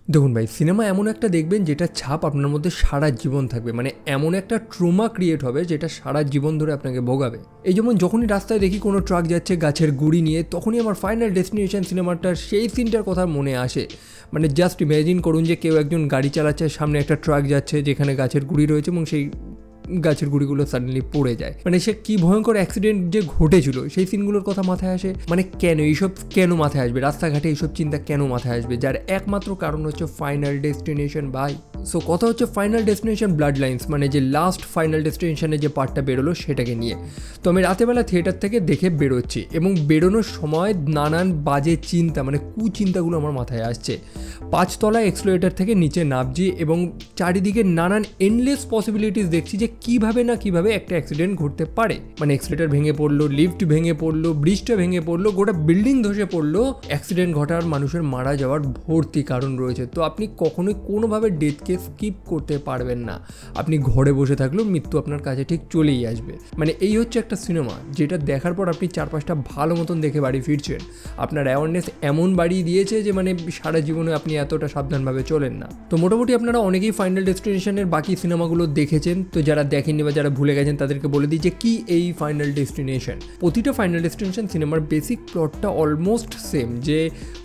দেখুন ভাই, সিনেমা এমন একটা দেখবেন যেটা ছাপ আপনার মধ্যে সারা জীবন থাকবে, মানে এমন একটা ট্রমা ক্রিয়েট হবে যেটা সারা জীবন ধরে আপনাকে ভোগাবে। এই যেমন যখনই রাস্তায় দেখি কোনো ট্রাক যাচ্ছে গাছের গুড়ি নিয়ে, তখনই আমার ফাইনাল ডেস্টিনেশন সিনেমাটার সেই সিনটার কথা মনে আসে। মানে জাস্ট ইমাজিন করুন যে কেউ একজন গাড়ি চালাচ্ছে, সামনে একটা ট্রাক যাচ্ছে যেখানে গাছের গুড়ি রয়েছে এবং সেই গাছের গুঁড়িগুলো সাডেনলি পড়ে যায়। মানে সে কি ভয়ঙ্কর অ্যাক্সিডেন্ট যে ঘটেছিল সেই সিনগুলোর কথা মাথায় আসে। মানে কেন এইসব কেন মাথায় আসবে, রাস্তাঘাটে এইসব চিন্তা কেন মাথায় আসবে, যার একমাত্র কারণ হচ্ছে ফাইনাল ডেস্টিনেশন ভাই। সো কথা হচ্ছে ফাইনাল ডেস্টিনেশন ব্লাড লাইন্স, মানে যে লাস্ট ফাইনাল ডেস্টিনেশনের যে পার্টটা বেরোলো সেটাকে নিয়ে। তো আমি রাতেবেলা থিয়েটার থেকে দেখে বেরোচ্ছি এবং বেরোনোর সময় নানান বাজে চিন্তা, মানে কুচিন্তাগুলো আমার মাথায় আসছে। 5 তলা এক্সেলারেটর থেকে নিচে নামছি এবং চারিদিকে নানান এন্ডলেস পসিবিলিটিস দেখছি যে কিভাবে না কিভাবে একটা অ্যাক্সিডেন্ট ঘটতে পারে। মানে এক্সেলেটর ভেঙে পড়লো, লিফট ভেঙে পড়লো, ব্রিজটা ভেঙে পড়লো, গোটা বিল্ডিং ধসে পড়লো। অ্যাক্সিডেন্ট ঘটার, মানুষের মারা যাওয়ার ভর্তি কারণ রয়েছে। তো আপনি কখনোই কোনোভাবে ডেথকে স্কিপ করতে পারবেন না। আপনি ঘরে বসে থাকলেও মৃত্যু আপনার কাছে ঠিক চলেই আসবে। মানে এই হচ্ছে একটা সিনেমা যেটা দেখার পর আপনি 4-5টা ভালো মতন দেখে বাড়ি ফিরছেন। আপনার অ্যাওয়ারনেস এমন বাড়িয়ে দিয়েছে যে মানে সারা জীবনে আপনি এতটা সাবধানভাবে চলেন না। তো মোটামুটি আপনারা অনেকেই ফাইনাল ডেস্টিনেশনের বাকি সিনেমাগুলো দেখেছেন। তো যারা দেখেননি বা যারা ভুলে গেছেন তাদেরকে বলে দিই যে কি এই ফাইনাল ডেস্টিনেশন। প্রতিটা ফাইনাল ডেস্টিনেশন সিনেমার বেসিক প্লটটা অলমোস্ট সেম, যে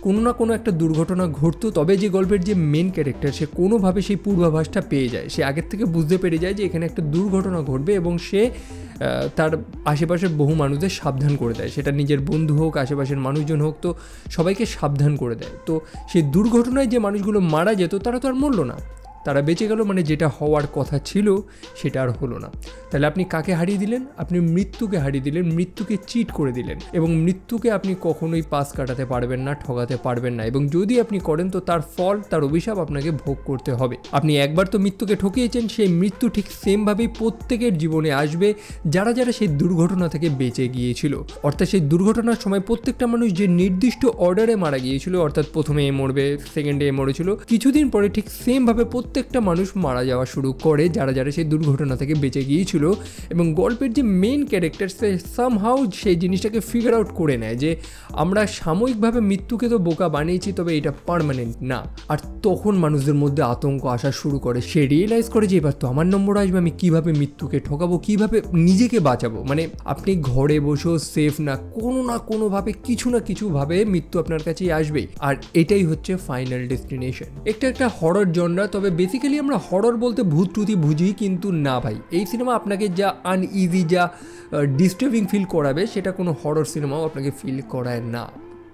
কোনো না কোনো একটা দুর্ঘটনা ঘটতো, তবে যে গল্পের যে মেন ক্যারেক্টার সে কোনোভাবে সেই পূর্বাভাসটা পেয়ে যায়। সে আগের থেকে বুঝতে পেরে যায় যে এখানে একটা দুর্ঘটনা ঘটবে এবং সে তার আশেপাশের বহু মানুষদের সাবধান করে দেয়। সেটা নিজের বন্ধু হোক, আশেপাশের মানুষজন হোক, তো সবাইকে সাবধান করে দেয়। তো সেই দুর্ঘটনায় যে মানুষগুলো মারা যেত তারা তো আর মরল না, তারা বেঁচে গেল। মানে যেটা হওয়ার কথা ছিল সেটা আর হলো না। তাহলে আপনি কাকে হারিয়ে দিলেন? আপনি মৃত্যুকে হারিয়ে দিলেন, মৃত্যুকে চিট করে দিলেন। এবং মৃত্যুকে আপনি কখনোই পাস কাটাতে পারবেন না, ঠকাতে পারবেন না। এবং যদি আপনি করেন তো তার ফল, তার অভিশাপ আপনাকে ভোগ করতে হবে। আপনি একবার তো মৃত্যুকে ঠকিয়েছেন, সেই মৃত্যু ঠিক সেমভাবেই প্রত্যেকের জীবনে আসবে যারা যারা সেই দুর্ঘটনা থেকে বেঁচে গিয়েছিল। অর্থাৎ সেই দুর্ঘটনার সময় প্রত্যেকটা মানুষ যে নির্দিষ্ট অর্ডারে মারা গিয়েছিল, অর্থাৎ প্রথমে এ মরবে, সেকেন্ডে এ মরেছিল, কিছুদিন পরে ঠিক সেমভাবে প্রত্যেকটা মানুষ মারা যাওয়া শুরু করে যারা যারা সেই দুর্ঘটনা থেকে বেঁচে গিয়েছিল। এবং গল্পের যে মেন ক্যারেক্টার সে সামহাউ সেই জিনিসটাকে ফিগার আউট করে নেয় যে আমরা সাময়িকভাবে মৃত্যুকে তো বোকা বানিয়েছি, তবে এটা পার্মানেন্ট না। আর তখন মানুষদের মধ্যে আতঙ্ক আসা শুরু করে। সে রিয়েলাইজ করে যে এবার তো আমার নম্বর আসবে, আমি কিভাবে মৃত্যুকে ঠকাবো, কিভাবে নিজেকে বাঁচাবো। মানে আপনি ঘরে বসেও সেফ না, কোনো না কোনোভাবে কিছু না কিছুভাবে মৃত্যু আপনার কাছেই আসবেই। আর এটাই হচ্ছে ফাইনাল ডেস্টিনেশন। একটা হরর জনরা, তবে বেসিক্যালি আমরা হরর বলতে ভূত টুতি বুঝি, কিন্তু না ভাই, এই সিনেমা আপনাকে যা আনইজি, যা ডিস্টার্বিং ফিল করাবে সেটা কোনো হরর সিনেমাও আপনাকে ফিল করায় না।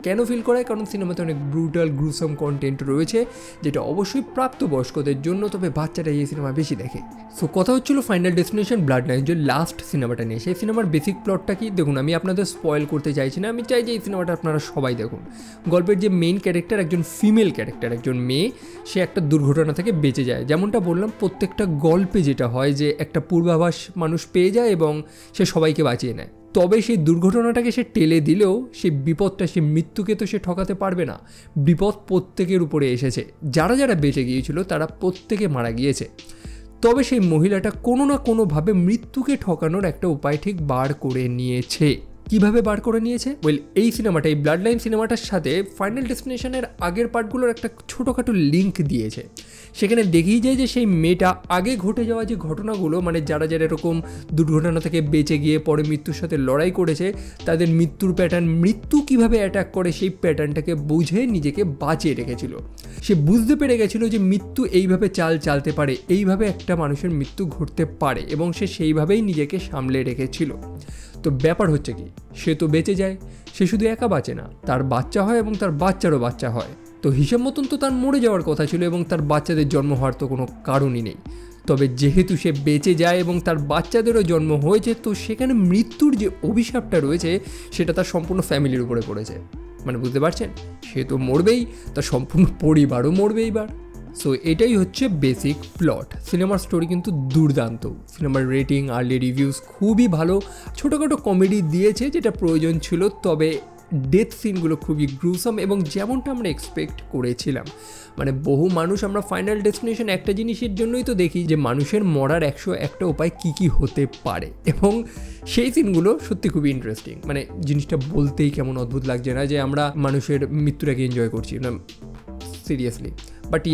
কেন ফিল করায়? কারণ সিনেমাতে অনেক ব্রুটাল গ্রুসাম কন্টেন্ট রয়েছে যেটা অবশ্যই প্রাপ্তবয়স্কদের জন্য, তবে বাচ্চারা এই সিনেমা বেশি দেখে। সো কথা হচ্ছিল ফাইনাল ডেস্টিনেশন ব্লাড লাইন, যে লাস্ট সিনেমাটা নিয়ে। সেই সিনেমার বেসিক প্লটটা কি দেখুন, আমি আপনাদের স্পয়েল করতে চাইছি না, আমি চাই যে এই সিনেমাটা আপনারা সবাই দেখুন। গল্পের যে মেইন ক্যারেক্টার, একজন ফিমেল ক্যারেক্টার, একজন মেয়ে, সে একটা দুর্ঘটনা থেকে বেঁচে যায়। যেমনটা বললাম, প্রত্যেকটা গল্পে যেটা হয় যে একটা পূর্বাভাস মানুষ পেয়ে যায় এবং সে সবাইকে বাঁচিয়ে নেয়। তবে সেই দুর্ঘটনাটাকে সে টেলে দিলেও সেই বিপদটা, সেই মৃত্যুকে তো সে ঠকাতে পারবে না। বিপদ প্রত্যেকের উপরে এসেছে, যারা যারা বেঁচে গিয়েছিল তারা প্রত্যেকে মারা গিয়েছে। তবে সেই মহিলাটা কোনো না কোনোভাবে মৃত্যুকে ঠকানোর একটা উপায় ঠিক বার করে নিয়েছে। কিভাবে বার করে নিয়েছে? এই সিনেমাটা, এই ব্লাড লাইন সিনেমাটার সাথে ফাইনাল ডেস্টিনেশনের আগের পার্টগুলোর একটা ছোটোখাটো লিঙ্ক দিয়েছে। সেখানে দেখেই যায় যে সেই মেয়েটা আগে ঘটে যাওয়া যে ঘটনাগুলো, মানে যারা যারা এরকম দুর্ঘটনা থেকে বেঁচে গিয়ে পরে মৃত্যুর সাথে লড়াই করেছে, তাদের মৃত্যুর প্যাটার্ন, মৃত্যু কিভাবে অ্যাটাক করে সেই প্যাটার্নটাকে বুঝে নিজেকে বাঁচিয়ে রেখেছিল। সে বুঝতে পেরে গেছিলো যে মৃত্যু এইভাবে চালতে পারে, এইভাবে একটা মানুষের মৃত্যু ঘটতে পারে, এবং সে সেইভাবেই নিজেকে সামলে রেখেছিল। তো ব্যাপার হচ্ছে কি, সে তো বেঁচে যায়, সে শুধু একা বাঁচে না, তার বাচ্চা হয় এবং তার বাচ্চারও বাচ্চা হয়। তো হিসাব মতন তো তার মরে যাওয়ার কথা ছিল এবং তার বাচ্চাদের জন্ম হওয়ার তো কোনো কারণই নেই। তবে যেহেতু সে বেঁচে যায় এবং তার বাচ্চাদেরও জন্ম হয়েছে, তো সেখানে মৃত্যুর যে অভিশাপটা রয়েছে সেটা তার সম্পূর্ণ ফ্যামিলির উপরে পড়েছে। মানে বুঝতে পারছেন, সে তো মরবেই, তার সম্পূর্ণ পরিবারও মরবে এইবার। সো এটাই হচ্ছে বেসিক প্লট। সিনেমার স্টোরি কিন্তু দুর্দান্ত, সিনেমার রেটিং, আর্লি রিভিউজ খুবই ভালো। ছোটোখাটো কমেডি দিয়েছে যেটা প্রয়োজন ছিল, তবে ডেথ সিনগুলো খুবই গ্রুসাম এবং যেমনটা আমরা এক্সপেক্ট করেছিলাম। মানে বহু মানুষ আমরা ফাইনাল ডেস্টিনেশন একটা জিনিসের জন্যই তো দেখি যে মানুষের মরার 101টা উপায় কী কী হতে পারে, এবং সেই সিনগুলো সত্যি খুবই ইন্টারেস্টিং। মানে জিনিসটা বলতেই কেমন অদ্ভুত লাগছে না যে আমরা মানুষের মৃত্যুটাকে এনজয় করছি না, সিরিয়াসলি। বাট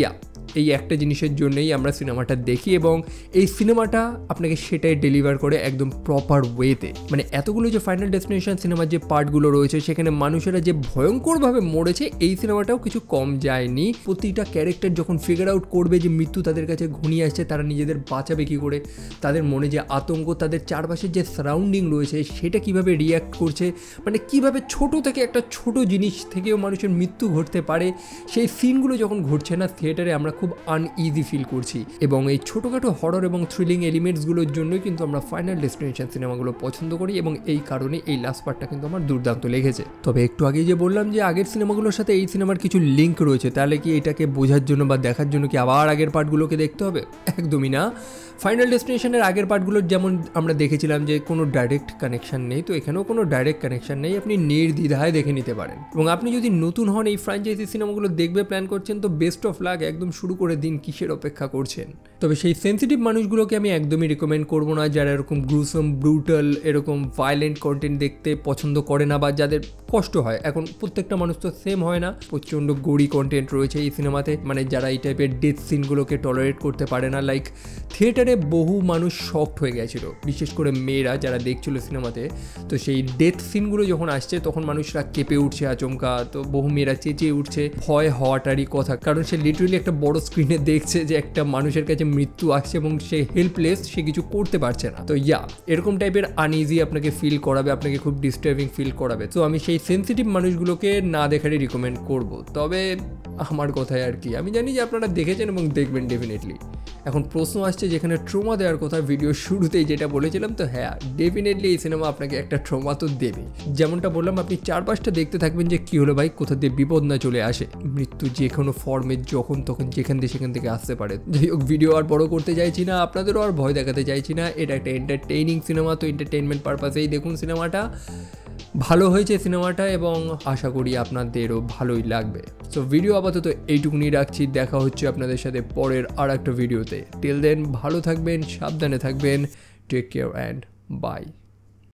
এই একটা জিনিসের জন্যই আমরা সিনেমাটা দেখি এবং এই সিনেমাটা আপনাকে সেটাই ডেলিভার করে একদম প্রপার ওয়েতে। মানে এতগুলো যে ফাইনাল ডেস্টিনেশন সিনেমার যে পার্টগুলো রয়েছে সেখানে মানুষেরা যে ভয়ঙ্করভাবে মরেছে, এই সিনেমাটাও কিছু কম যায়নি। প্রতিটা ক্যারেক্টার যখন ফিগার আউট করবে যে মৃত্যু তাদের কাছে ঘনিয়ে আসছে, তারা নিজেদের বাঁচাবে কী করে, তাদের মনে যে আতঙ্ক, তাদের চারপাশের যে সারাউন্ডিং রয়েছে সেটা কিভাবে রিয়্যাক্ট করছে, মানে কিভাবে ছোট থেকে একটা ছোট জিনিস থেকেও মানুষের মৃত্যু ঘটতে পারে, সেই সিনগুলো যখন ঘটছে না থিয়েটারে আমরা খুব আনইজি ফিল করছি। এবং এই ছোটোখাটো হরর এবং থ্রিলিং এলিমেন্টসগুলোর জন্যই কিন্তু আমরা ফাইনাল ডেস্টিনেশন সিনেমাগুলো পছন্দ করি এবং এই কারণে এই লাস্ট পার্টটা কিন্তু আমার দুর্দান্ত লেগেছে। তবে একটু আগেই যে বললাম যে আগের সিনেমাগুলোর সাথে এই সিনেমার কিছু লিঙ্ক রয়েছে, তাহলে কি এটাকে বোঝার জন্য বা দেখার জন্য কি আবার আগের পার্টগুলোকে দেখতে হবে? একদমই না। ফাইনাল ডেস্টিনেশনের আগের পার্টগুলোর যেমন আমরা দেখেছিলাম যে কোনো ডাইরেক্ট কানেকশান নেই, তো এখানেও কোনো ডাইরেক্ট কানেকশান নেই, আপনি নির্দ্বিধায় দেখে নিতে পারেন। এবং আপনি যদি নতুন হন, এই ফ্র্যাঞ্চাইজি সিনেমাগুলো দেখবে প্ল্যান করছেন, তো বেস্ট অফ লাক, একদম শুরু করে দিন, কিসের অপেক্ষা করছেন। তবে সেই সেন্সিটিভ মানুষগুলোকে আমি একদমই রিকমেন্ড করবো না, যারা এরকম গ্রুসম, ব্রুটাল, এরকম ভায়োলেন্ট কন্টেন্ট দেখতে পছন্দ করে না বা যাদের কষ্ট হয়। এখন প্রত্যেকটা মানুষ তো সেম হয় না, প্রচণ্ড গড়ি কন্টেন্ট রয়েছে এই সিনেমাতে, মানে যারা এই টাইপের ডেথ সিনগুলোকে টলারেট করতে পারে না। লাইক থিয়েটারে বহু মানুষ শকড হয়ে গেছিল, বিশেষ করে মেয়েরা যারা দেখছিল সিনেমাতে, তো সেই ডেথ সিনগুলো যখন আসছে তখন মানুষরা কেঁপে উঠছে আচমকা, তো বহু মেয়েরা চেঁচিয়ে উঠছে। ভয় হওয়াটারই কথা, কারণ সে লিটারেলি একটা বড় স্ক্রিনে দেখছে যে একটা মানুষের কাছে মৃত্যু আসছে এবং সে হেল্পলেস, সে কিছু করতে পারছে না। তো এরকম টাইপের আনইজি আপনাকে ফিল করাবে, আপনাকে খুব ডিস্টার্বিং ফিল করাবে। তো আমি সেই সেন্সিটিভ মানুষগুলোকে না দেখারই রিকমেন্ড করব। তবে আমার কথায় আর কি, আমি জানি যে আপনারা দেখেছেন এবং দেখবেন ডেফিনেটলি। এখন প্রশ্ন আসছে যেখানে ট্রমা দেওয়ার কথা ভিডিও শুরুতেই যেটা বলেছিলাম, তো ডেফিনেটলি এই সিনেমা আপনাকে একটা ট্রমা তো দেবে। যেমনটা বললাম, আপনি চারপাশটা দেখতে থাকবেন যে কী হলো ভাই, কোথা দিয়ে বিপদ না চলে আসে, মৃত্যু যে কোনো ফর্মে যখন তখন যেখান দিয়ে সেখান থেকে আসতে পারে। যাই হোক, ভিডিও আর বড় করতে চাইছি না, আপনাদেরও আর ভয় দেখাতে চাইছি না। এটা একটা এন্টারটেইনিং সিনেমা, তো এন্টারটেইনমেন্ট পারপাসেই দেখুন সিনেমাটা। ভালো হয়েছে সিনেমাটা এবং আশা করি আপনাদেরও ভালোই লাগবে। সো ভিডিও আপাতত এইটুকুনি রাখছি, দেখা হচ্ছে আপনাদের সাথে পরের আর একটা ভিডিওতে। টিল দেন ভালো থাকবেন, সাবধানে থাকবেন, টেক কেয়ার অ্যান্ড বাই।